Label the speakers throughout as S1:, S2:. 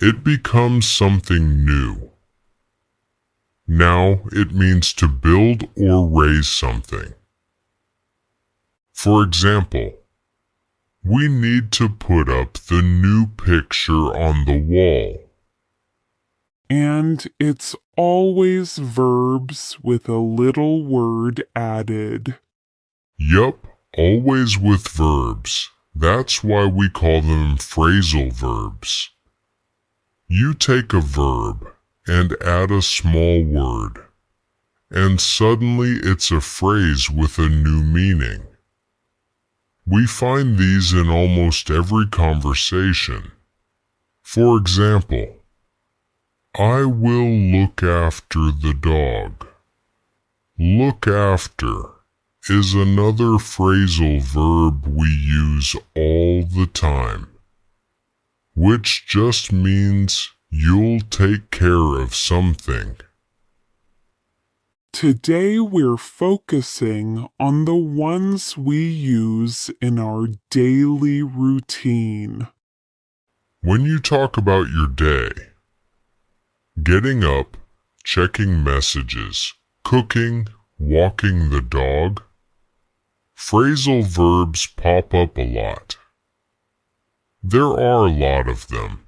S1: It becomes something new. Now it means to build or raise something. For example, we need to put up the new picture on the wall.
S2: And it's always verbs with a little word added.
S1: Yup, always with verbs. That's why we call them phrasal verbs. You take a verb and add a small word, and suddenly it's a phrase with a new meaning. We find these in almost every conversation. For example, I will look after the dog. Look after is another phrasal verb we use all the time, which just means you'll take care of something.
S2: Today we're focusing on the ones we use in our daily routine.
S1: When you talk about your day, getting up, checking messages, cooking, walking the dog, phrasal verbs pop up a lot. There are a lot of them.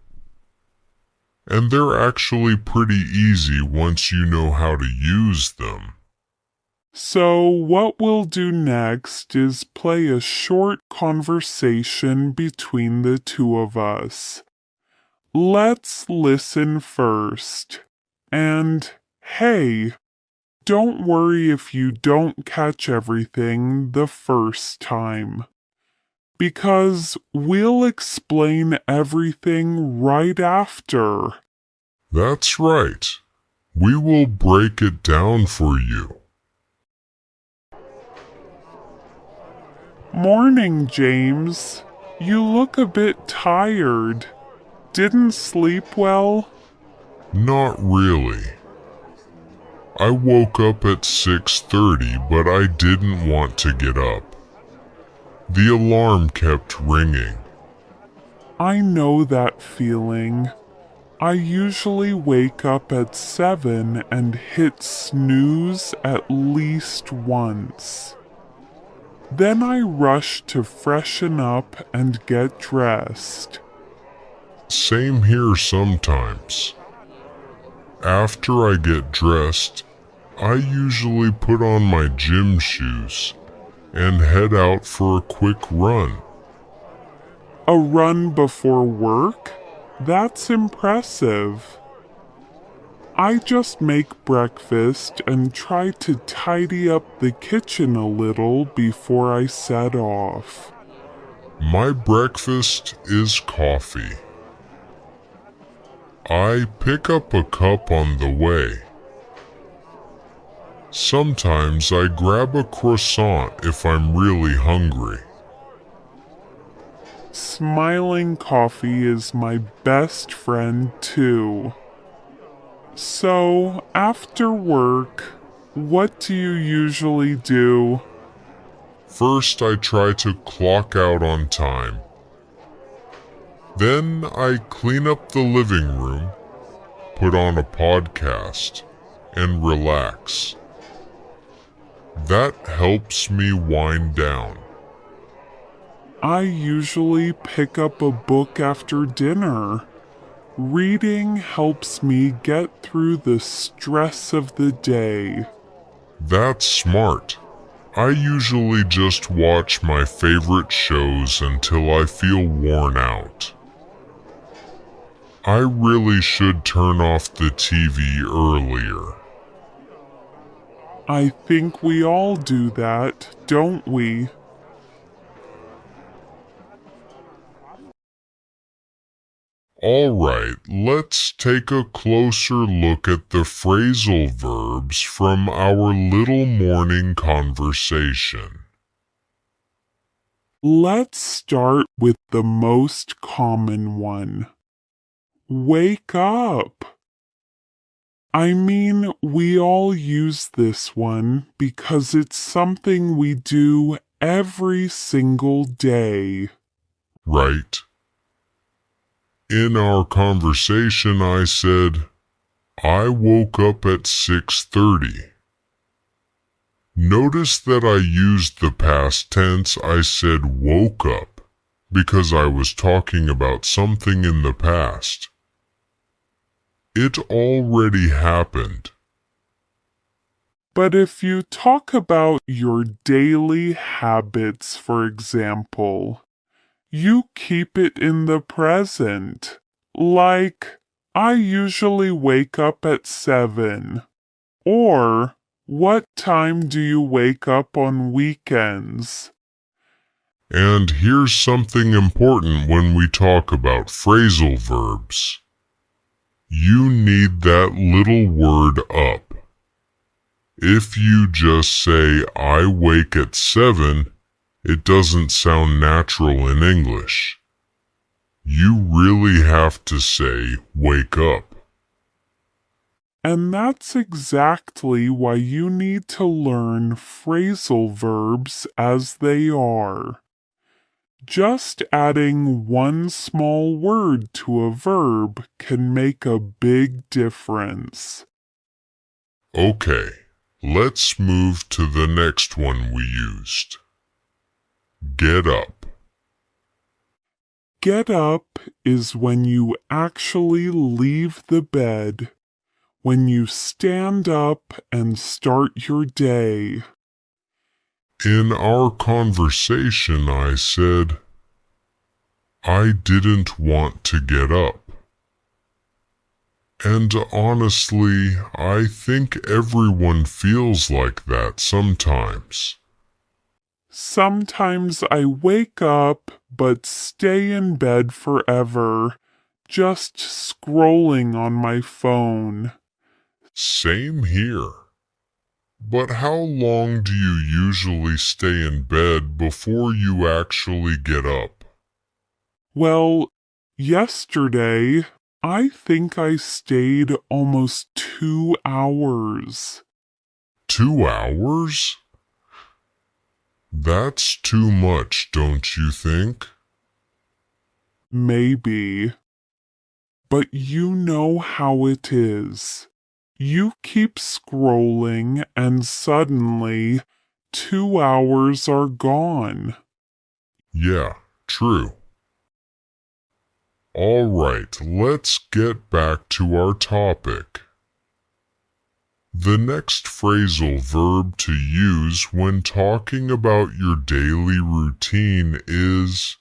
S1: And they're actually pretty easy once you know how to use them.
S2: So what we'll do next is play a short conversation between the two of us. Let's listen first. And hey, don't worry if you don't catch everything the first time, because we'll explain everything right after.
S1: That's right. We will break it down for you.
S2: Morning, James. You look a bit tired. Didn't sleep well?
S1: Not really. I woke up at 6:30, but I didn't want to get up. The alarm kept ringing.
S2: I know that feeling. I usually wake up at 7 and hit snooze at least once. Then I rush to freshen up and get dressed.
S1: Same here sometimes. After I get dressed, I usually put on my gym shoes and head out for a quick run.
S2: A run before work? That's impressive. I just make breakfast and try to tidy up the kitchen a little before I set off.
S1: My breakfast is coffee. I pick up a cup on the way. Sometimes I grab a croissant if I'm really hungry.
S2: Smiling coffee is my best friend too. So, after work, what do you usually do?
S1: First, I try to clock out on time. Then I clean up the living room, put on a podcast, and relax. That helps me wind down.
S2: I usually pick up a book after dinner. Reading helps me get through the stress of the day.
S1: That's smart. I usually just watch my favorite shows until I feel worn out. I really should turn off the TV earlier.
S2: I think we all do that, don't we?
S1: Alright, let's take a closer look at the phrasal verbs from our little morning conversation.
S2: Let's start with the most common one. Wake up! I mean, we all use this one because it's something we do every single day.
S1: Right? In our conversation, I said, I woke up at 6:30. Notice that I used the past tense. I said woke up because I was talking about something in the past. It already happened.
S2: But if you talk about your daily habits, for example, you keep it in the present. Like, I usually wake up at 7. Or, what time do you wake up on weekends?
S1: And here's something important when we talk about phrasal verbs. You need that little word up. If you just say, I wake at 7, it doesn't sound natural in English. You really have to say, wake up.
S2: And that's exactly why you need to learn phrasal verbs as they are. Just adding one small word to a verb can make a big difference.
S1: Okay, let's move to the next one we used. Get up.
S2: Get up is when you actually leave the bed, when you stand up and start your day.
S1: In our conversation, I said, I didn't want to get up. And honestly, I think everyone feels like that sometimes.
S2: Sometimes I wake up but stay in bed forever, just scrolling on my phone.
S1: Same here. But how long do you usually stay in bed before you actually get up?
S2: Well, yesterday, I think I stayed almost 2 hours.
S1: 2 hours? That's too much, don't you think?
S2: Maybe. But you know how it is. You keep scrolling and suddenly 2 hours are gone.
S1: Yeah, true. All right, let's get back to our topic. The next phrasal verb to use when talking about your daily routine is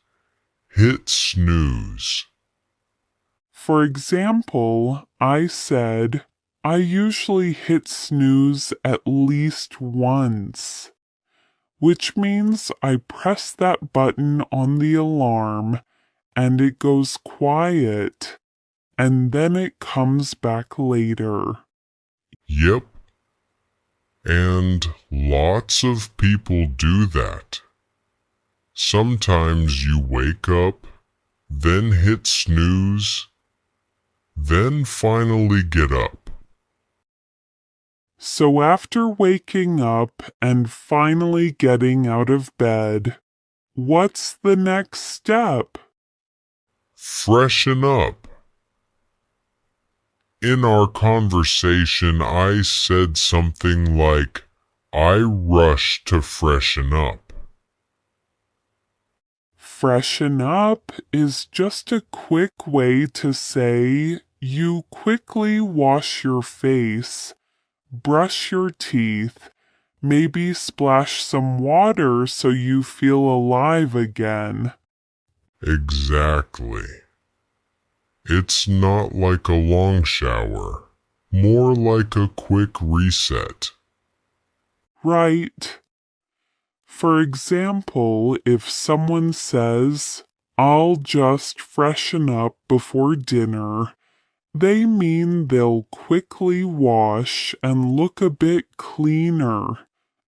S1: hit snooze.
S2: For example, I said, I usually hit snooze at least once, which means I press that button on the alarm and it goes quiet, and then it comes back later.
S1: Yep, and lots of people do that. Sometimes you wake up, then hit snooze, then finally get up.
S2: So after waking up and finally getting out of bed, what's the next step?
S1: Freshen up. In our conversation, I said something like, I rush to freshen up.
S2: Freshen up is just a quick way to say you quickly wash your face, brush your teeth, maybe splash some water so you feel alive again.
S1: Exactly. It's not like a long shower, more like a quick reset.
S2: Right. For example, if someone says, I'll just freshen up before dinner, they mean they'll quickly wash and look a bit cleaner,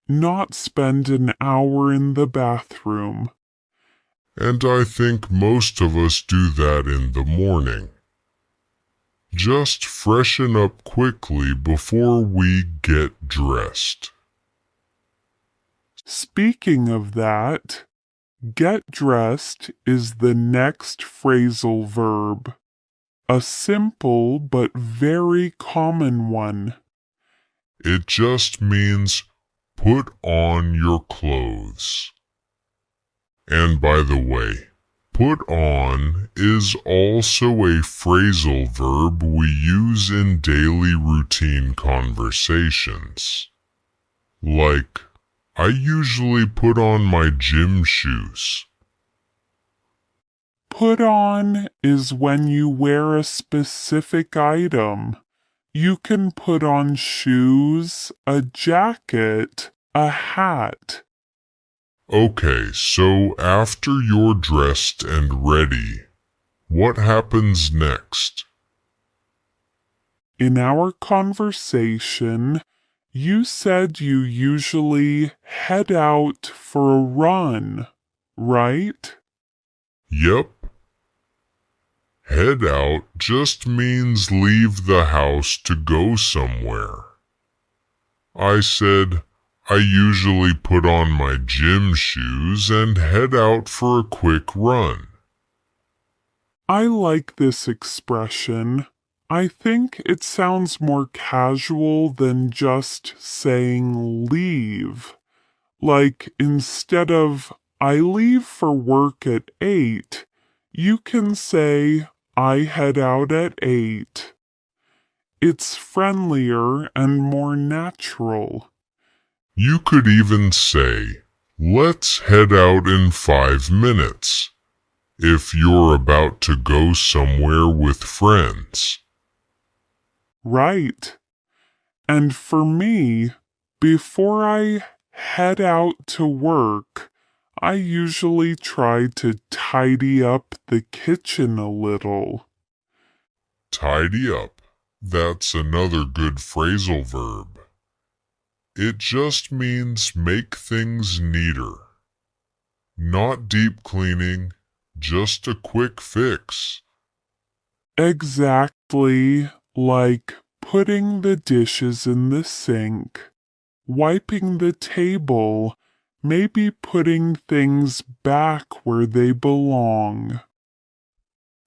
S2: not spend an hour in the bathroom.
S1: And I think most of us do that in the morning. Just freshen up quickly before we get dressed.
S2: Speaking of that, get dressed is the next phrasal verb. a simple but very common one.
S1: It just means put on your clothes. And by the way, put on is also a phrasal verb we use in daily routine conversations. Like, I usually put on my gym shoes.
S2: Put on is when you wear a specific item. You can put on shoes, a jacket, a hat.
S1: Okay, so after you're dressed and ready, what happens next?
S2: In our conversation, you said you usually head out for a run, right?
S1: Yep. Head out just means leave the house to go somewhere. I said, I usually put on my gym shoes and head out for a quick run.
S2: I like this expression. I think it sounds more casual than just saying leave. Like instead of I leave for work at 8, you can say I head out at 8. It's friendlier and more natural.
S1: You could even say, let's head out in 5 minutes, if you're about to go somewhere with friends.
S2: Right. And for me, before I head out to work, I usually try to tidy up the kitchen a little.
S1: Tidy up. That's another good phrasal verb. It just means make things neater. Not deep cleaning, just a quick fix.
S2: Exactly like putting the dishes in the sink, wiping the table, maybe putting things back where they belong.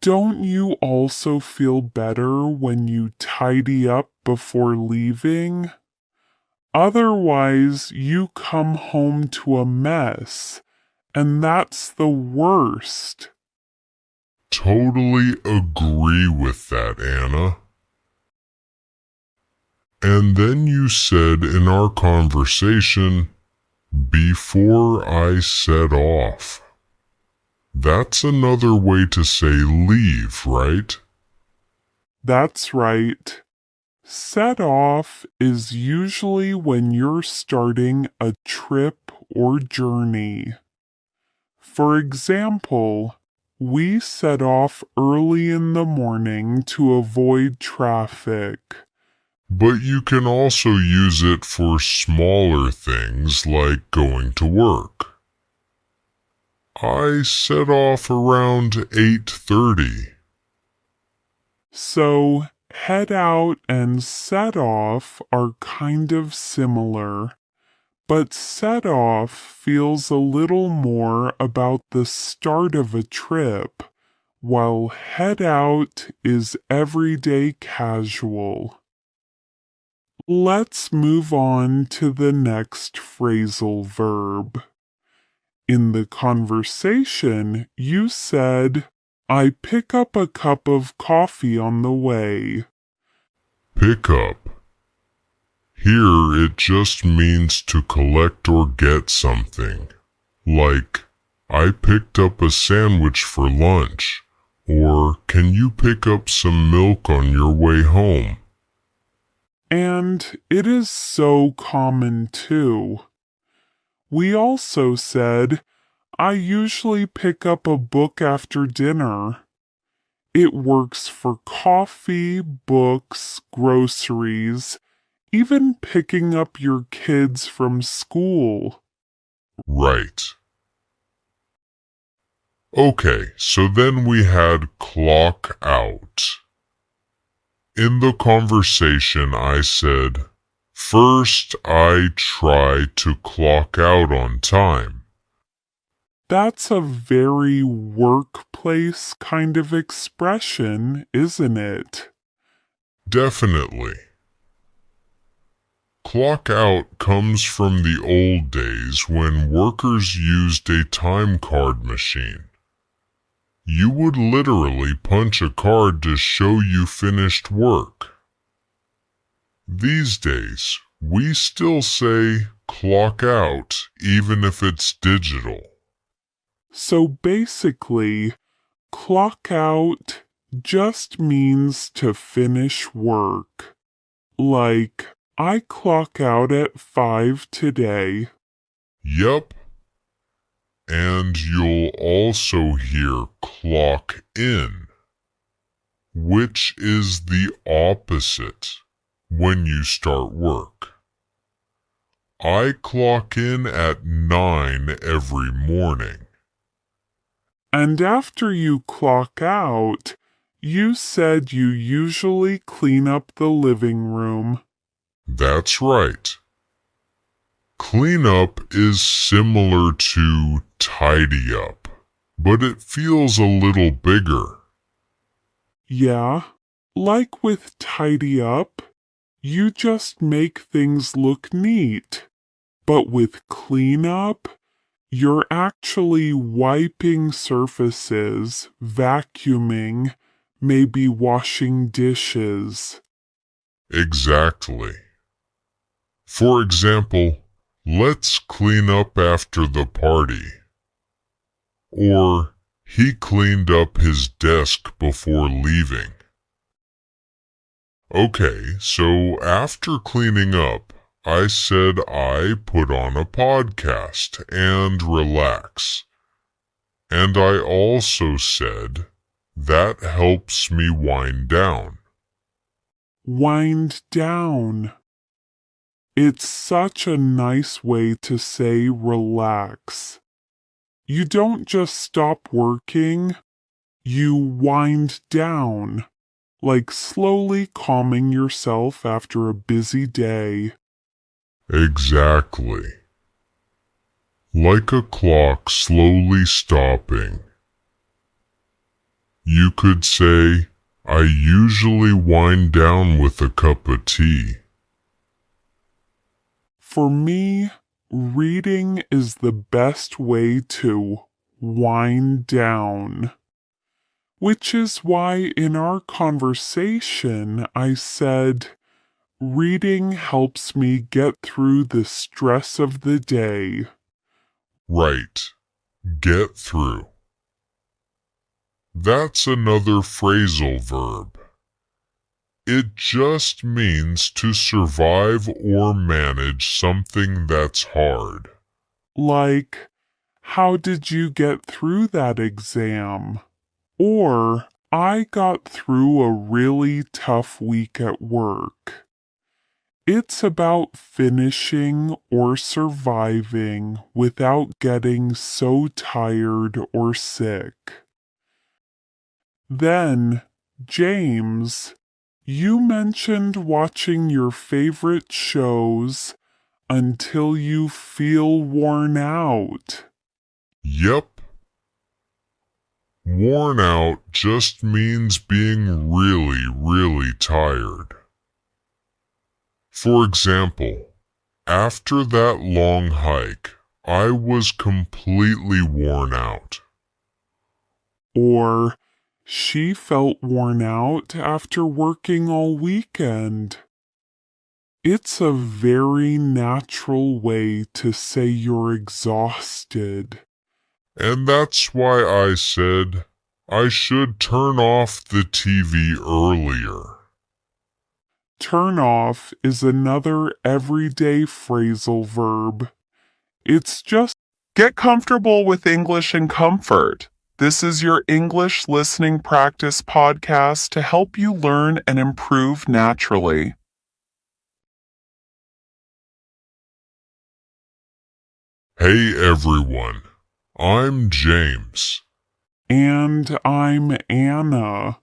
S2: Don't you also feel better when you tidy up before leaving? Otherwise, you come home to a mess, and that's the worst.
S1: Totally agree with that, Anna. And then you said in our conversation, before I set off. That's another way to say leave, right?
S2: That's right. Set off is usually when you're starting a trip or journey. For example, we set off early in the morning to avoid traffic.
S1: But you can also use it for smaller things like going to work. I set off around 8:30.
S2: So, head out and set off are kind of similar, but set off feels a little more about the start of a trip, while head out is everyday casual. Let's move on to the next phrasal verb. In the conversation, you said, I pick up a cup of coffee on the way.
S1: Pick up. Here it just means to collect or get something. Like, I picked up a sandwich for lunch. Or, can you pick up some milk on your way home?
S2: And it is so common too. We also said, I usually pick up a book after dinner. It works for coffee, books, groceries, even picking up your kids from school.
S1: Right. Okay, so then we had clock out. In the conversation I said, first I try to clock out on time.
S2: That's a very workplace kind of expression, isn't it?
S1: Definitely. Clock out comes from the old days when workers used a time card machine. You would literally punch a card to show you finished work. These days, we still say clock out even if it's digital.
S2: So basically, clock out just means to finish work. Like, I clock out at 5 today.
S1: Yup. And you'll also hear clock in, which is the opposite when you start work. I clock in at 9 every morning.
S2: And after you clock out, you said you usually clean up the living room.
S1: That's right. Clean up is similar to tidy up, but it feels a little bigger.
S2: Yeah, like with tidy up, you just make things look neat. But with clean up, you're actually wiping surfaces, vacuuming, maybe washing dishes.
S1: Exactly. For example, let's clean up after the party. Or, he cleaned up his desk before leaving. Okay, so after cleaning up, I said I put on a podcast and relax. And I also said that helps me wind down.
S2: Wind down. It's such a nice way to say relax. You don't just stop working, you wind down, like slowly calming yourself after a busy day.
S1: Exactly. Like a clock slowly stopping. You could say, I usually wind down with a cup of tea.
S2: For me, reading is the best way to wind down. Which is why in our conversation I said, reading helps me get through the stress of the day.
S1: Right. Get through. That's another phrasal verb. It just means to survive or manage something that's hard.
S2: Like, how did you get through that exam? Or, I got through a really tough week at work. It's about finishing or surviving without getting so tired or sick. Then, James, you mentioned watching your favorite shows until you feel worn out.
S1: Yep. Worn out just means being really, really tired. For example, after that long hike, I was completely worn out.
S2: Or, she felt worn out after working all weekend. It's a very natural way to say you're exhausted.
S1: And that's why I said I should turn off the TV earlier.
S2: Turn off is another everyday phrasal verb. It's just get comfortable with English and comfort. This is your English listening practice podcast to help you learn and improve naturally.
S1: Hey everyone, I'm James.
S2: And I'm Anna.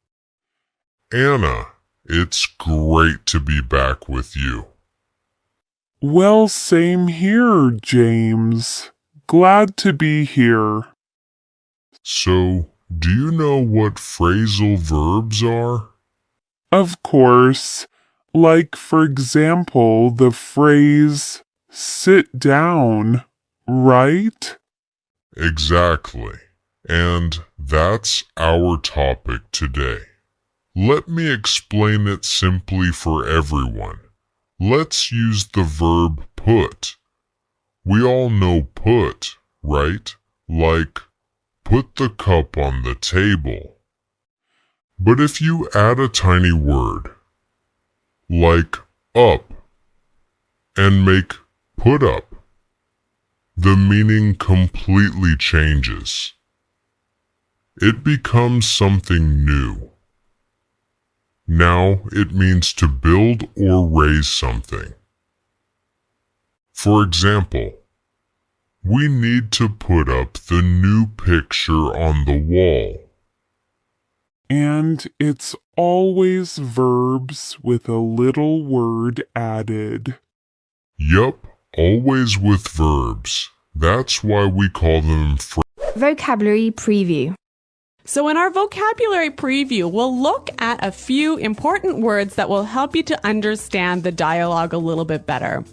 S1: Anna, it's great to be back with you.
S2: Well, same here, James. Glad to be here.
S1: So, do you know what phrasal verbs are?
S2: Of course, like for example, the phrase sit down, right?
S1: Exactly. And that's our topic today. Let me explain it simply for everyone. Let's use the verb put. We all know put, right? Like, put the cup on the table. But if you add a tiny word, like up, and make put up, the meaning completely changes. It becomes something new. Now it means to build or raise something. For example, we need to put up the new picture on the wall.
S2: And it's always verbs with a little word added.
S1: Yup, always with verbs. That's why we call them
S3: Vocabulary preview.
S4: So in our vocabulary preview, we'll look at a few important words that will help you to understand the dialogue a little bit better.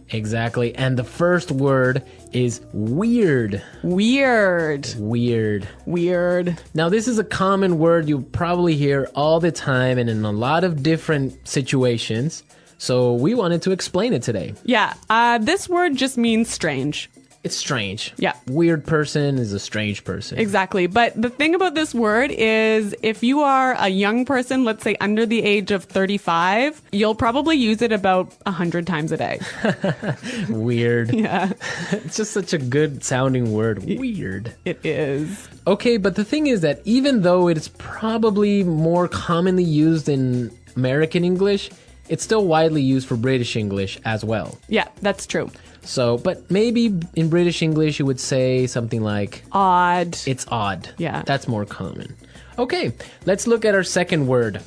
S5: Exactly. And the first word is weird.
S4: Weird.
S5: Weird.
S4: Weird.
S5: Now, this is a common word you probably hear all the time and in a lot of different situations. So we wanted to explain it today.
S4: Yeah, this word just means strange.
S5: It's strange.
S4: Yeah.
S5: Weird person is a strange person.
S4: Exactly. But the thing about this word is if you are a young person, let's say under the age of 35, you'll probably use it about 100 times a day.
S5: Weird.
S4: Yeah,
S5: It's just such a good sounding word. Weird.
S4: it is.
S5: Okay, but the thing is that even though it's probably more commonly used in American English, it's still widely used for British English as well.
S4: Yeah, that's true.
S5: So, but maybe in British English you would say something like,
S4: Odd.
S5: it's odd.
S4: Yeah.
S5: That's more common. Okay, let's look at our second word.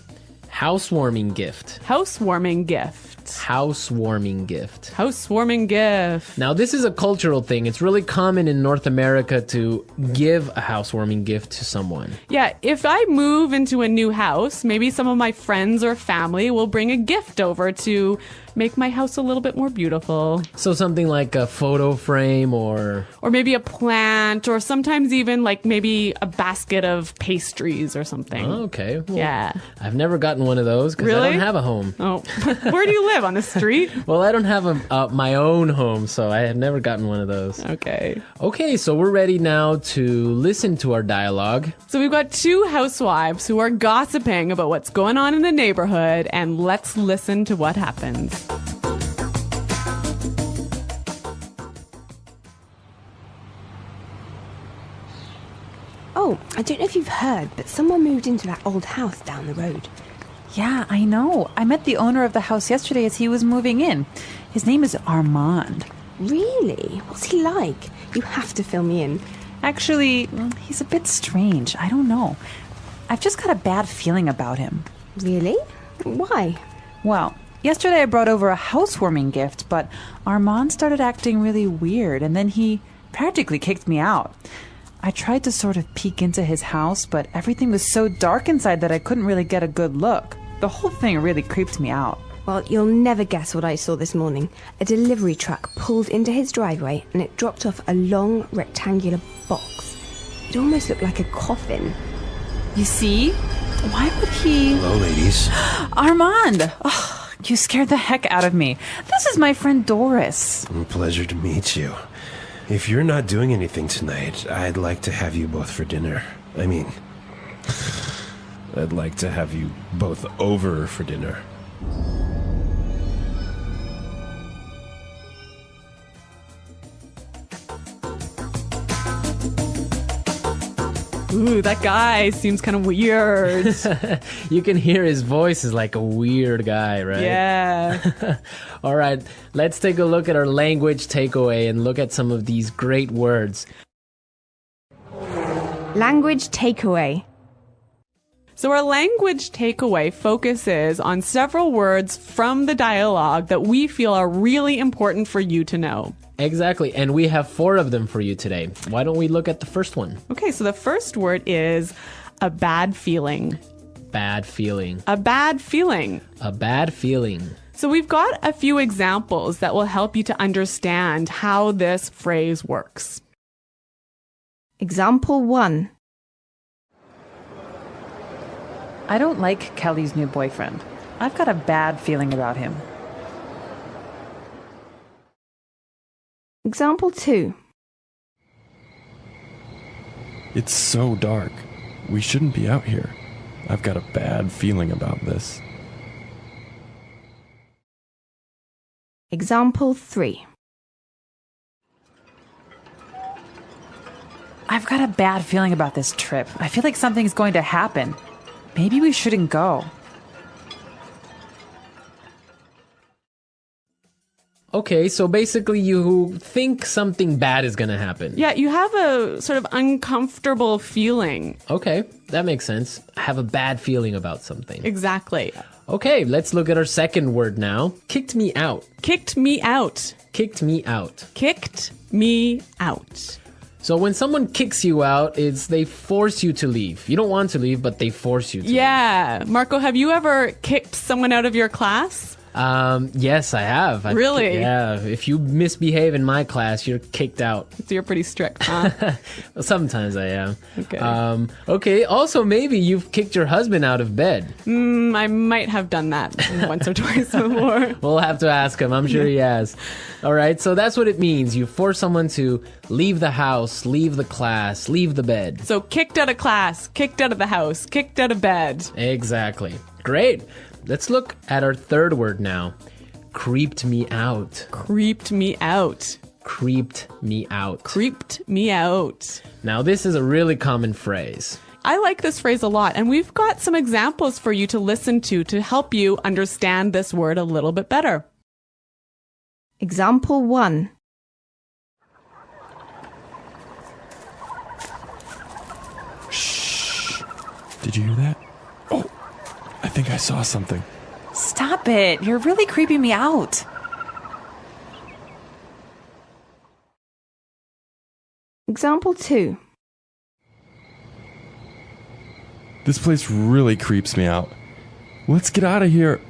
S5: Housewarming gift.
S4: Housewarming gift.
S5: Housewarming gift.
S4: Housewarming gift.
S5: Now, this is a cultural thing. It's really common in North America to give a housewarming gift to someone.
S4: Yeah, if I move into a new house, maybe some of my friends or family will bring a gift over to make my house a little bit more beautiful.
S5: So something like a photo frame or
S4: maybe a plant, or sometimes even like maybe a basket of pastries or something.
S5: Oh, okay. Well,
S4: Yeah.
S5: I've never gotten one of those because I
S4: Really?
S5: don't have a home.
S4: Oh, where do you live? On the street?
S5: Well, I don't have my own home, so I have never gotten one of those.
S4: Okay.
S5: Okay, so we're ready now to listen to our dialogue.
S4: So we've got two housewives who are gossiping about what's going on in the neighborhood, and let's listen to what happens.
S3: Oh, I don't know if you've heard, but someone moved into that old house down the road.
S6: Yeah, I know. I met the owner of the house yesterday as he was moving in. His name is Armand.
S3: Really? What's he like? You have to fill me in.
S6: Actually, he's a bit strange. I don't know. I've just got a bad feeling about him.
S3: Really? Why?
S6: Well, yesterday I brought over a housewarming gift, but Armand started acting really weird, and then he practically kicked me out. I tried to sort of peek into his house, but everything was so dark inside that I couldn't really get a good look. The whole thing really creeped me out.
S3: Well, you'll never guess what I saw this morning. A delivery truck pulled into his driveway and it dropped off a long rectangular box. It almost looked like a coffin.
S6: You see? Why would he...
S7: Hello, ladies.
S6: Armand! Oh, you scared the heck out of me. This is my friend Doris.
S7: Pleasure to meet you. If you're not doing anything tonight, I'd like to have you both for dinner. I mean, I'd like to have you both over for dinner.
S4: Ooh, that guy seems kind of weird.
S5: You can hear his voice is like a weird guy, right?
S4: Yeah.
S5: All right, let's take a look at our language takeaway and look at some of these great words.
S3: Language takeaway.
S4: So our language takeaway focuses on several words from the dialogue that we feel are really important for you to know.
S5: Exactly. And we have 4 of them for you today. Why don't we look at the first one?
S4: Okay, so the first word is a bad feeling.
S5: Bad feeling.
S4: A bad feeling.
S5: A bad feeling.
S4: So we've got a few examples that will help you to understand how this phrase works.
S3: Example 1.
S6: I don't like Kelly's new boyfriend. I've got a bad feeling about him.
S3: Example 2.
S8: It's so dark. We shouldn't be out here. I've got a bad feeling about this.
S3: Example 3.
S6: I've got a bad feeling about this trip. I feel like something's going to happen. Maybe we shouldn't go.
S5: Okay, so basically you think something bad is going to happen.
S4: Yeah, you have a sort of uncomfortable feeling.
S5: Okay, that makes sense. I have a bad feeling about something.
S4: Exactly.
S5: Okay, let's look at our second word now. Kicked me out.
S4: Kicked me out.
S5: Kicked me out.
S4: Kicked me out.
S5: So when someone kicks you out, it's they force you to leave. You don't want to leave, but they force you to
S4: Yeah. Marco, have you ever kicked someone out of your class?
S5: leave. Yes, I have.
S4: Really?
S5: Yeah. If you misbehave in my class, you're kicked out.
S4: So you're pretty strict, huh?
S5: Well, sometimes I am.
S4: Okay.
S5: Okay, also maybe you've kicked your husband out of bed.
S4: I might have done that once or twice before.
S5: We'll have to ask him. I'm sure he has. All right, so that's what it means. You force someone to leave the house, leave the class, leave the bed.
S4: So kicked out of class, kicked out of the house, kicked out of bed.
S5: Exactly. Great. Let's look at our third word now. Creeped me out.
S4: Creeped me out.
S5: Creeped me out.
S4: Creeped me out.
S5: Now, this is a really common phrase.
S4: I like this phrase a lot, and we've got some examples for you to listen to help you understand this word a little bit better.
S3: Example 1.
S8: Shh. Did you hear that? Oh, I think I saw something.
S6: Stop it. You're really creeping me out.
S3: Example 2.
S8: This place really creeps me out. Let's get out of here.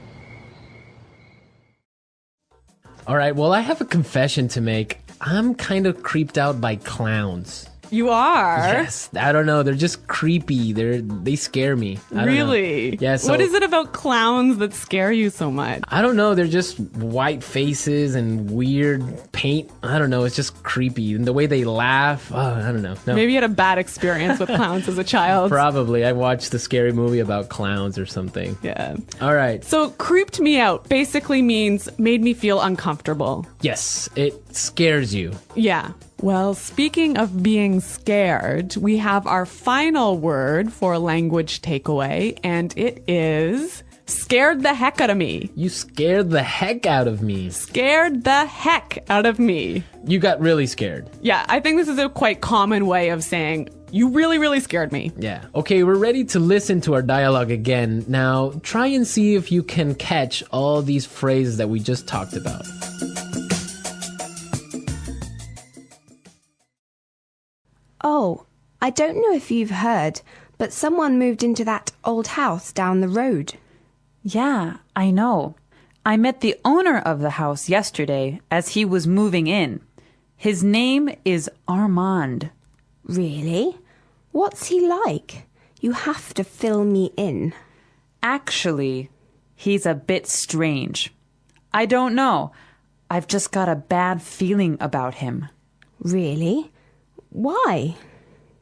S5: All right, well, I have a confession to make. I'm kind of creeped out by clowns.
S4: You are?
S5: Yes, I don't know. They're just creepy. They scare me. I don't know.
S4: Really?
S5: Yeah. So,
S4: what is it about clowns that scare you so much?
S5: I don't know. They're just white faces and weird paint. I don't know. It's just creepy. And the way they laugh. Oh, I don't know. No.
S4: Maybe you had a bad experience with clowns as a child.
S5: Probably. I watched the scary movie about clowns or something.
S4: Yeah.
S5: All right.
S4: So creeped me out basically means made me feel uncomfortable.
S5: Yes, it scares you.
S4: Yeah. Well, speaking of being scared, we have our final word for language takeaway, and it is scared the heck out of me.
S5: You scared the heck out of me.
S4: Scared the heck out of me.
S5: You got really scared.
S4: Yeah, I think this is a quite common way of saying, you really, really scared me.
S5: Yeah. Okay, we're ready to listen to our dialogue again. Now, try and see if you can catch all these phrases that we just talked about.
S3: Oh, I don't know if you've heard, but someone moved into that old house down the road.
S6: Yeah, I know. I met the owner of the house yesterday as he was moving in. His name is Armand.
S3: Really? What's he like? You have to fill me in.
S6: Actually, he's a bit strange. I don't know. I've just got a bad feeling about him.
S3: Really? Why?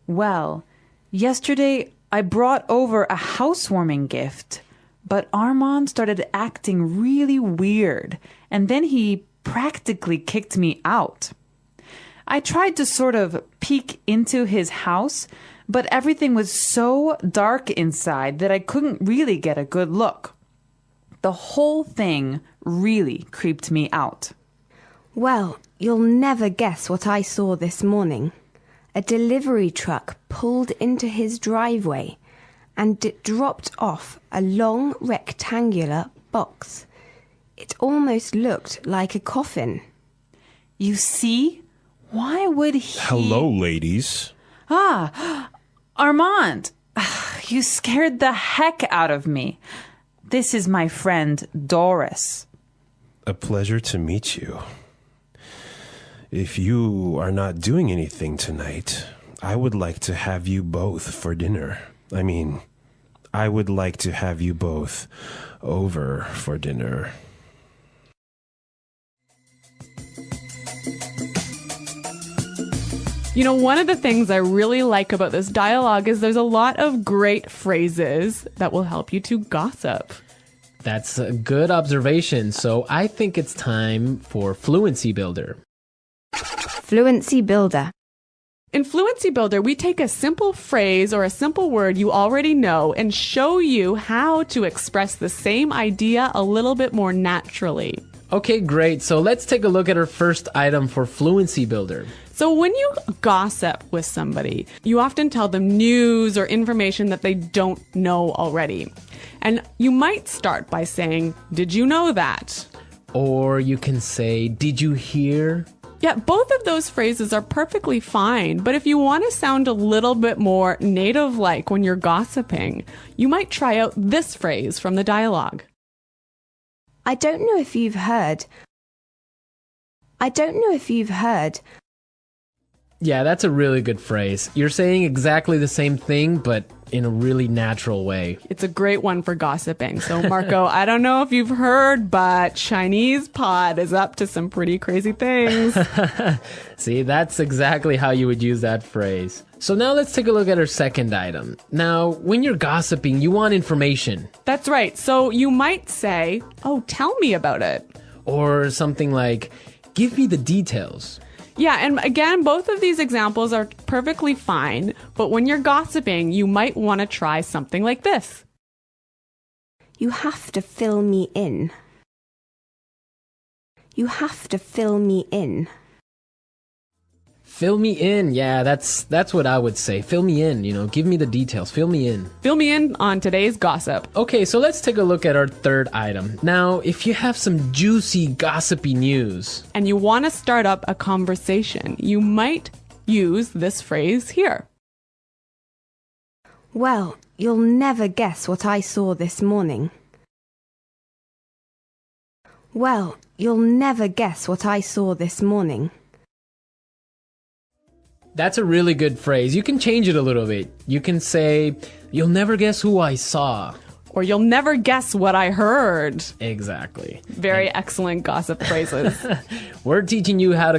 S6: Well, yesterday I brought over a housewarming gift, but Armand started acting really weird, and then he practically kicked me out. I tried to sort of peek into his house, but everything was so dark inside that I couldn't really get a good look. The whole thing really creeped me out.
S3: Well, you'll never guess what I saw this morning. A delivery truck pulled into his driveway and it dropped off a long rectangular box. It almost looked like a coffin.
S6: You see? Why would he...
S7: Hello, ladies.
S6: Armand, you scared the heck out of me. This is my friend Doris.
S7: A pleasure to meet you. If you are not doing anything tonight, I would like to have you both for dinner. I would like to have you both over for dinner.
S4: You know, one of the things I really like about this dialogue is there's a lot of great phrases that will help you to gossip.
S5: That's a good observation. So I think it's time for Fluency Builder.
S3: Fluency builder.
S4: In Fluency Builder, we take a simple phrase or a simple word you already know and show you how to express the same idea a little bit more naturally.
S5: Okay, great. So let's take a look at our first item for Fluency Builder.
S4: So when you gossip with somebody, you often tell them news or information that they don't know already. And you might start by saying, "Did you know that?"
S5: Or you can say, "Did you hear?"
S4: Yeah, both of those phrases are perfectly fine, but if you want to sound a little bit more native-like when you're gossiping, you might try out this phrase from the dialogue.
S3: I don't know if you've heard.
S5: Yeah, that's a really good phrase. You're saying exactly the same thing, but in a really natural way.
S4: It's a great one for gossiping. So, Marco, I don't know if you've heard, but Chinese pod is up to some pretty crazy things.
S5: See, that's exactly how you would use that phrase. So now let's take a look at our second item. Now, when you're gossiping, you want information.
S4: That's right. So you might say, "Oh, tell me about it."
S5: Or something like, "Give me the details."
S4: Yeah, and again, both of these examples are perfectly fine, but when you're gossiping, you might want to try something like this.
S3: You have to fill me in. You have to fill me in.
S5: Fill me in. Yeah, that's what I would say. Fill me in, give me the details. Fill me in.
S4: Fill me in on today's gossip.
S5: Okay, so let's take a look at our third item. Now, if you have some juicy, gossipy news,
S4: and you want to start up a conversation, you might use this phrase here.
S3: Well, you'll never guess what I saw this morning. Well, you'll never guess what I saw this morning.
S5: that's a really good phrase. You can change it a little bit. You can say, "You'll never guess who I saw."
S4: Or "You'll never guess what I heard."
S5: Exactly.
S4: Very excellent gossip phrases.
S5: We're teaching you how to